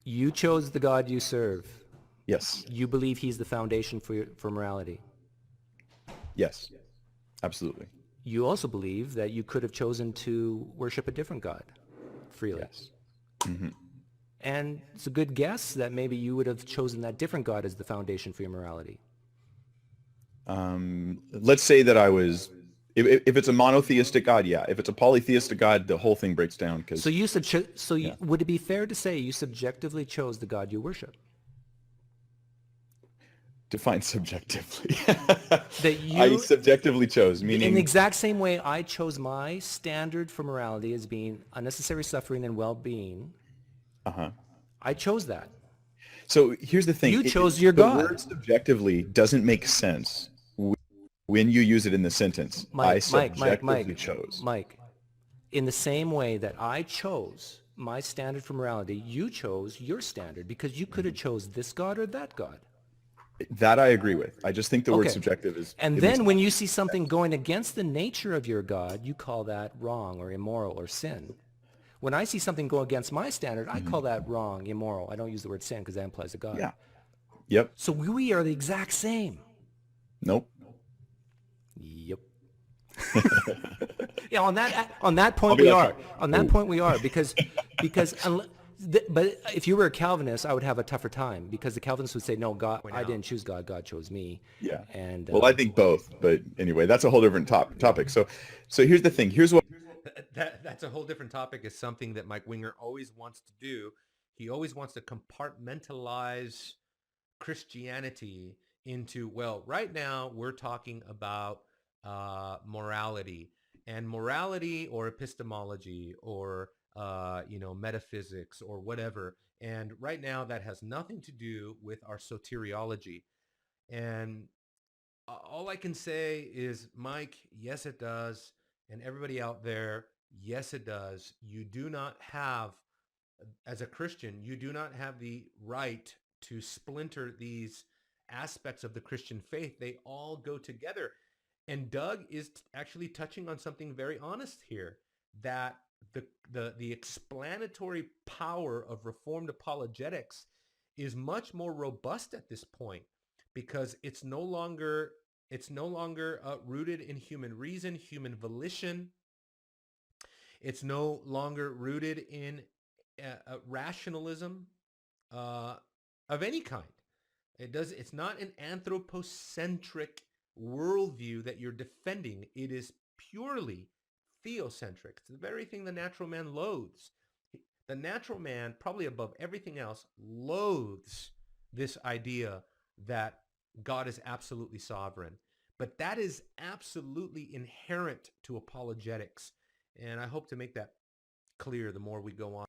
You chose the God you serve. Yes. You believe he's the foundation for morality. Yes. Absolutely. You also believe that you could have chosen to worship a different God freely. Yes. Mm-hmm. And it's a good guess that maybe you would have chosen that different God as the foundation for your morality. Let's say that I was, if it's a monotheistic God, yeah. If it's a polytheistic God, the whole thing breaks down So because, yeah. would it be fair to say you subjectively chose the God you worship? Define subjectively. That I you, subjectively chose, in the meaning, exact same way I chose my standard for morality as being unnecessary suffering and well-being, uh-huh. I chose that. So here's the thing. You chose your The word God. subjectively doesn't make sense when you use it in the sentence. I subjectively chose. Mike, in the same way that I chose my standard for morality, you chose your standard because you could have chose this God or that God. That I agree with. I just think the word Okay. subjective And it makes then a when lot you more see something sense. going against the nature of your God, you call that wrong or immoral or sin. When I see something go against my standard, I call that wrong, immoral. I don't use the word sin because that implies a God. Yeah. Yep. So we are the exact same. Nope. Yep. Yeah, on that I'll point be we like, are. On that oh, point we are because but if you were a Calvinist, I would have a tougher time because the Calvinists would say, "No, God, I didn't choose God. God chose me." yeah. And Well, I think both, but anyway, that's a whole different topic. So here's the thing. Here's what. That's a whole different topic. Is something that Mike Winger always wants to do. He always wants to compartmentalize Christianity into, well, right now we're talking about morality and morality or epistemology or metaphysics or whatever. And right now that has nothing to do with our soteriology. And all I can say is, Mike, yes, it does. And everybody out there, yes, it does. You do not have, as a Christian, you do not have the right to splinter these aspects of the Christian faith. They all go together. And Doug is actually touching on something very honest here, that the explanatory power of Reformed apologetics is much more robust at this point because it's no longer rooted in human reason, human volition. It's no longer rooted in rationalism uh, of any kind. It's not an anthropocentric worldview that you're defending. It is purely theocentric. It's the very thing the natural man loathes. The natural man, probably above everything else, loathes this idea that God is absolutely sovereign. But that is absolutely inherent to apologetics. And I hope to make that clear the more we go on.